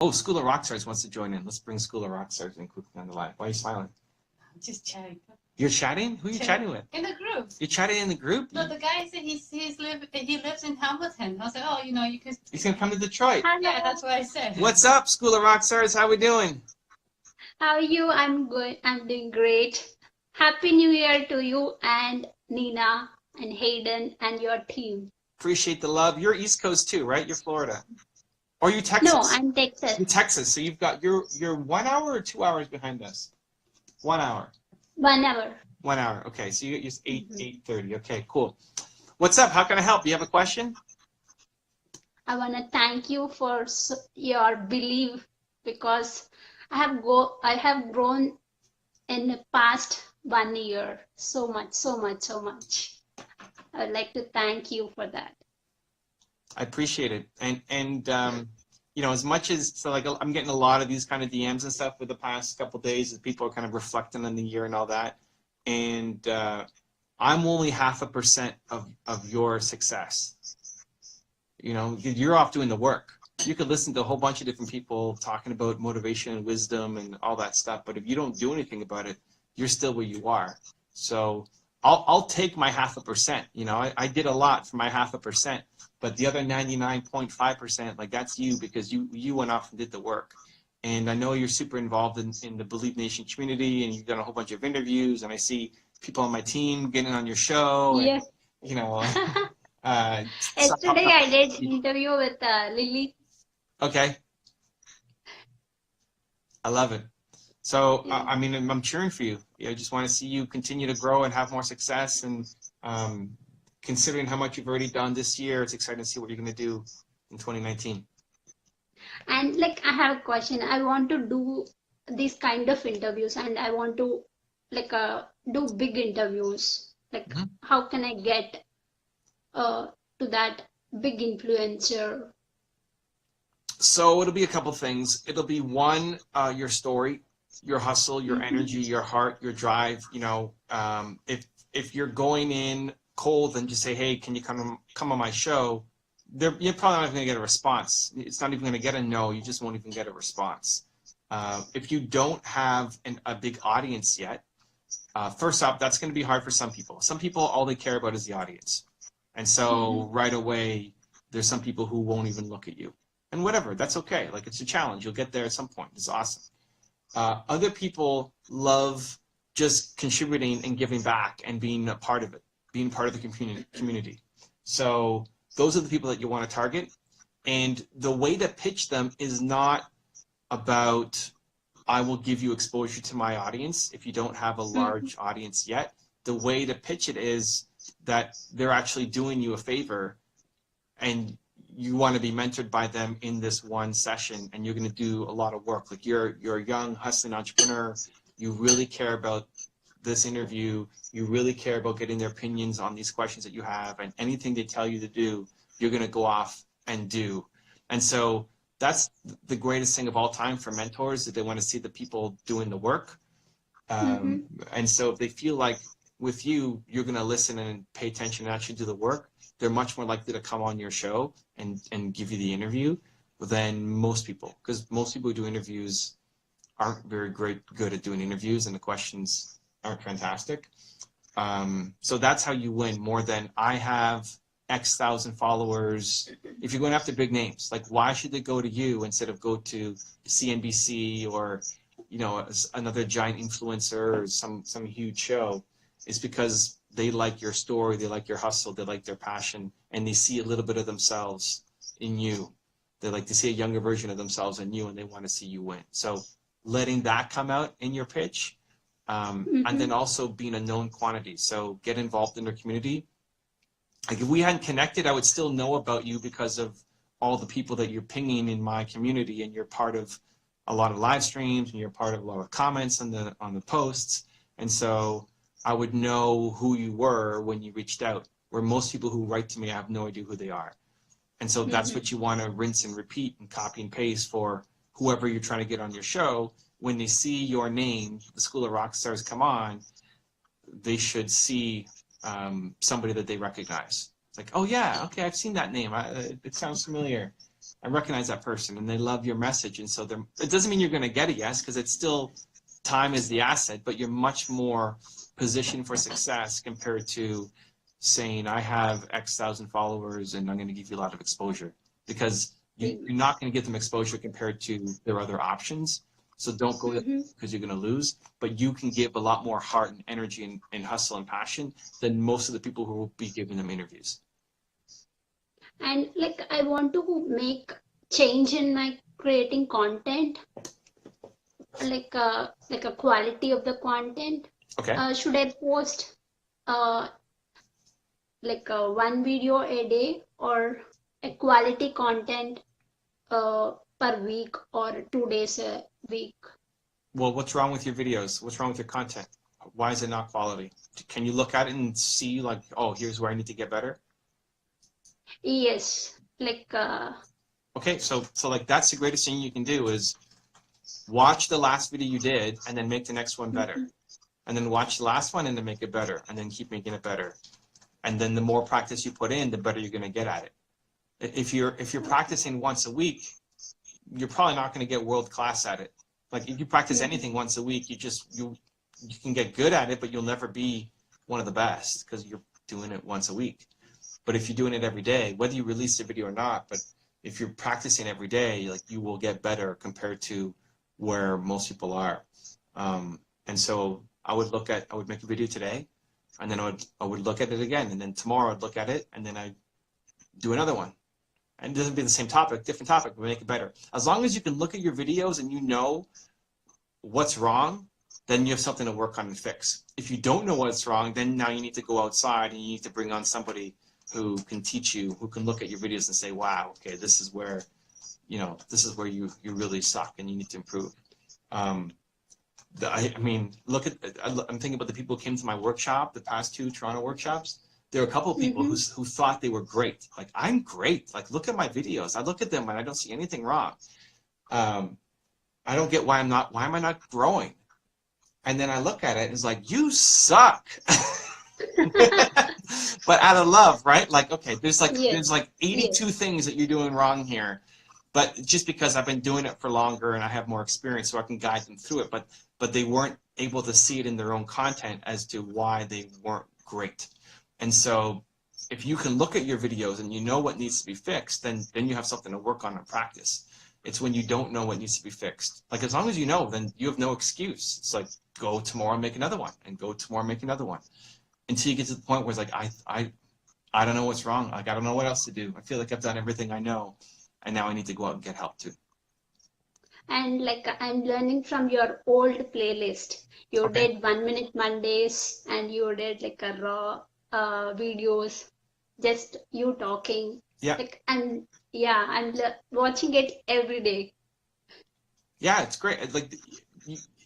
Oh, School of Rockstars wants to join in. Let's bring School of Rockstars in quickly on the live. Why are you smiling? I'm just chatting. You're chatting? Who are you chatting with? In the group. You're chatting in the group? No, the guy said he lives in Hamilton. I was like, oh, you know, you could. He's gonna come to Detroit. Hello. Yeah, that's what I said. What's up, School of Rockstars? How we doing? How are you? I'm good. I'm doing great. Happy New Year to you and Nina and Hayden and your team. Appreciate the love. You're East Coast too, right? You're Florida. Or you Texas? No, I'm Texas. You're Texas. So you're 1 hour or 2 hours behind us? 1 hour. 1 hour. 1 hour. Okay. So you're 8:30. Okay, cool. What's up? How can I help? You have a question? I want to thank you for your belief because I have grown in the past 1 year so much. I would like to thank you for that. I appreciate it. And you know, as much as like I'm getting a lot of these kind of DMs and stuff for the past couple of days as people are kind of reflecting on the year and all that. And I'm only 0.5% of your success. You know, you're off doing the work. You could listen to a whole bunch of different people talking about motivation and wisdom and all that stuff, but if you don't do anything about it, you're still where you are. So I'll take my 0.5%. You know, I did a lot for my 0.5%, but the other 99.5%, like that's you because you went off and did the work. And I know you're super involved in the Believe Nation community, and you've done a whole bunch of interviews, and I see people on my team getting on your show. Yes. And, you know. Yesterday I did interview with Lily. Okay. I love it. So, I mean, I'm cheering for you. I just want to see you continue to grow and have more success. And considering how much you've already done this year, it's exciting to see what you're going to do in 2019. And like, I have a question. I want to do these kind of interviews and I want to like do big interviews. Like, how can I get to that big influencer? So it'll be a couple things. It'll be one, your story, your hustle, your energy, your heart, your drive. You know, if you're going in cold and just say, hey, can you come on my show? You're probably not going to get a response. It's not even going to get a no. You just won't even get a response. If you don't have a big audience yet, first off, that's going to be hard for some people. Some people, all they care about is the audience. And so right away, there's some people who won't even look at you. And whatever, that's okay. Like, it's a challenge. You'll get there at some point. It's awesome. Other people love just contributing and giving back and being a part of it, being part of the community. So those are the people that you want to target. And the way to pitch them is not about, I will give you exposure to my audience if you don't have a large audience yet. The way to pitch it is that they're actually doing you a favor and you want to be mentored by them in this one session, and you're going to do a lot of work. Like, you're a young, hustling entrepreneur. You really care about this interview. You really care about getting their opinions on these questions that you have, and anything they tell you to do, you're going to go off and do. And so that's the greatest thing of all time for mentors, that they want to see the people doing the work. And so if they feel like with you, you're going to listen and pay attention and actually do the work, they're much more likely to come on your show and give you the interview than most people, because most people who do interviews aren't very good at doing interviews, and the questions aren't fantastic. So that's how you win, more than I have X thousand followers. If you're going after big names, like, why should they go to you instead of go to CNBC or, you know, another giant influencer or some huge show? It's because they like your story, they like your hustle, they like their passion, and they see a little bit of themselves in you. They like to see a younger version of themselves in you, and they want to see you win. So letting that come out in your pitch, and then also being a known quantity. So get involved in their community. Like, if we hadn't connected, I would still know about you because of all the people that you're pinging in my community, and you're part of a lot of live streams, and you're part of a lot of comments on the posts. And so I would know who you were when you reached out, where most people who write to me, I have no idea who they are. And so that's what you want to rinse and repeat and copy and paste for whoever you're trying to get on your show. When they see your name, the School of Rockstars, come on, they should see somebody that they recognize. It's like, oh yeah, okay, I've seen that name. It sounds familiar. I recognize that person and they love your message. And so it doesn't mean you're going to get a yes, because it's still, time is the asset, but you're much more positioned for success compared to saying, I have X thousand followers and I'm going to give you a lot of exposure, because you're not going to give them exposure compared to their other options. So don't go because you're going to lose, but you can give a lot more heart and energy and hustle and passion than most of the people who will be giving them interviews. And like I want to make change in my creating content, like a quality of the content. Okay. Should I post one video a day, or a quality content per week, or 2 days a week? Well, what's wrong with your videos? What's wrong with your content? Why is it not quality? Can you look at it and see like, oh, here's where I need to get better? Yes, okay, so like that's the greatest thing you can do is watch the last video you did and then make the next one better. And then watch the last one and then make it better, and then keep making it better. And then the more practice you put in, the better you're going to get at it. If you're practicing once a week, you're probably not going to get world class at it. Like if you practice anything once a week, you can get good at it, but you'll never be one of the best because you're doing it once a week. But if you're doing it every day, whether you release the video or not, but if you're practicing every day, like you will get better compared to where most people are. And so I would make a video today, and then I would look at it again, and then tomorrow I'd look at it, and then I'd do another one. And it doesn't be the same topic, different topic, but make it better. As long as you can look at your videos and you know what's wrong, then you have something to work on and fix. If you don't know what's wrong, then now you need to go outside and you need to bring on somebody who can teach you, who can look at your videos and say, wow, okay, this is where you really suck and you need to improve. I mean, I'm thinking about the people who came to my workshop, the past 2 Toronto workshops. There were a couple of people who thought they were great. Like, I'm great. Like, look at my videos. I look at them and I don't see anything wrong. I don't get why am I not growing? And then I look at it and it's like, you suck. But out of love, right? Like, okay, there's like 82 things that you're doing wrong here. But just because I've been doing it for longer and I have more experience, so I can guide them through it. But they weren't able to see it in their own content as to why they weren't great. And so if you can look at your videos and you know what needs to be fixed, then you have something to work on and practice. It's when you don't know what needs to be fixed. Like, as long as you know, then you have no excuse. It's like, go tomorrow and make another one, and go tomorrow and make another one, until you get to the point where it's like, I don't know what's wrong. Like, I don't know what else to do. I feel like I've done everything I know, and now I need to go out and get help too. And like I'm learning from your old playlist. You did 1 Minute Mondays, and you did like a raw videos, just you talking. Yeah. Like, and yeah, I'm watching it every day. Yeah, it's great. Like,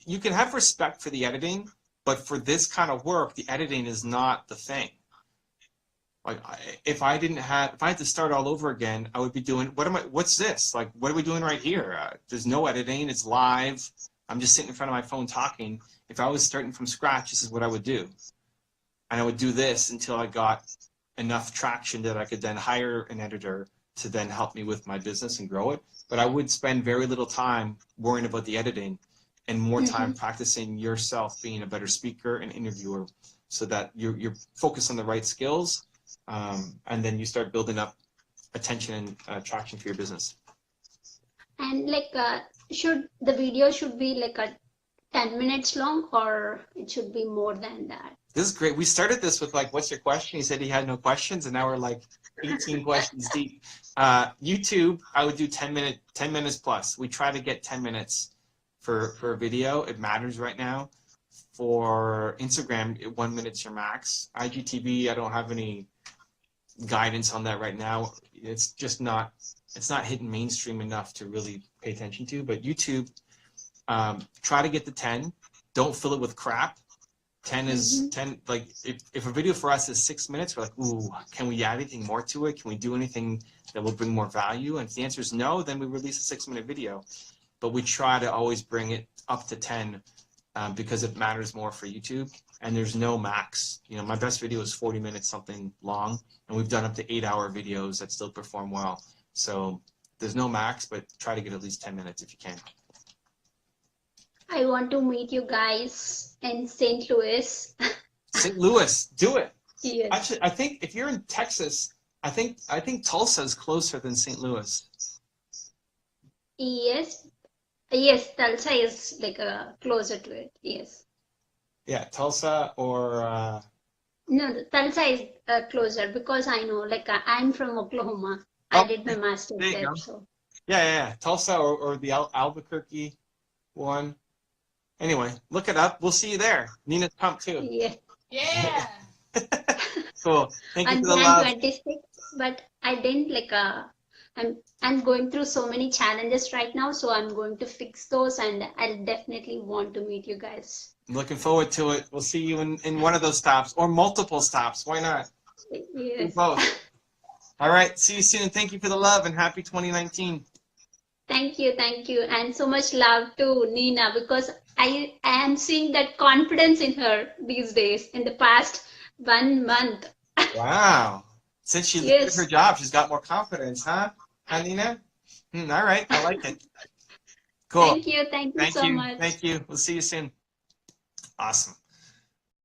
you can have respect for the editing, but for this kind of work, the editing is not the thing. Like, if I had to start all over again, I would be doing, what's this? Like, what are we doing right here? There's no editing, it's live. I'm just sitting in front of my phone talking. If I was starting from scratch, this is what I would do. And I would do this until I got enough traction that I could then hire an editor to then help me with my business and grow it. But I would spend very little time worrying about the editing and more time practicing yourself being a better speaker and interviewer, so that you're focused on the right skills, and then you start building up attention and traction for your business. And like, the video should be like 10 minutes long, or it should be more than that? This is great. We started this with like, what's your question? He said he had no questions, and now we're like 18 questions deep. YouTube, I would do 10 minutes plus. We try to get 10 minutes for a video. It matters right now. For Instagram, 1 minute's your max. IGTV, I don't have any guidance on that right now. It's just not, it's not hitting mainstream enough to really pay attention to. But YouTube, try to get to 10. Don't fill it with crap. 10 is 10. Like, if a video for us is 6 minutes, we're like, ooh, can we add anything more to it? Can we do anything that will bring more value? And if the answer is no, then we release a 6-minute video. But we try to always bring it up to 10 because it matters more for YouTube. And there's no max. You know, my best video is 40 minutes, something long, and we've done up to 8-hour videos that still perform well. So There's no max, but try to get at least 10 minutes if you can. I want to meet you guys in St. Louis. St. Louis, do it. Yes. Actually, I think if you're in Texas, I think Tulsa is closer than St. Louis. Yes. Yes, Tulsa is like closer to it. Yes. Yeah, Tulsa or No, Tulsa is closer because I know, like, I'm from Oklahoma. I did my master's there you there, go. so. Yeah. Tulsa or the Albuquerque one. Anyway, look it up. We'll see you there. Nina's pumped too. Yeah. Yeah. Cool. Thank you On for the Jan love. 26th, but I didn't like I'm going through so many challenges right now, so I'm going to fix those, and I'll definitely want to meet you guys. I'm looking forward to it. We'll see you in one of those stops or multiple stops. Why not? Do Yes. both. All right. See you soon. Thank you for the love and happy 2019. Thank you, and so much love to Nina because I am seeing that confidence in her these days in the past 1 month. Wow. Since she leaved her Yes. job, she's got more confidence, huh? Huh, Nina? All right. I like it. Cool. Thank you so much. Thank you. We'll see you soon. Awesome.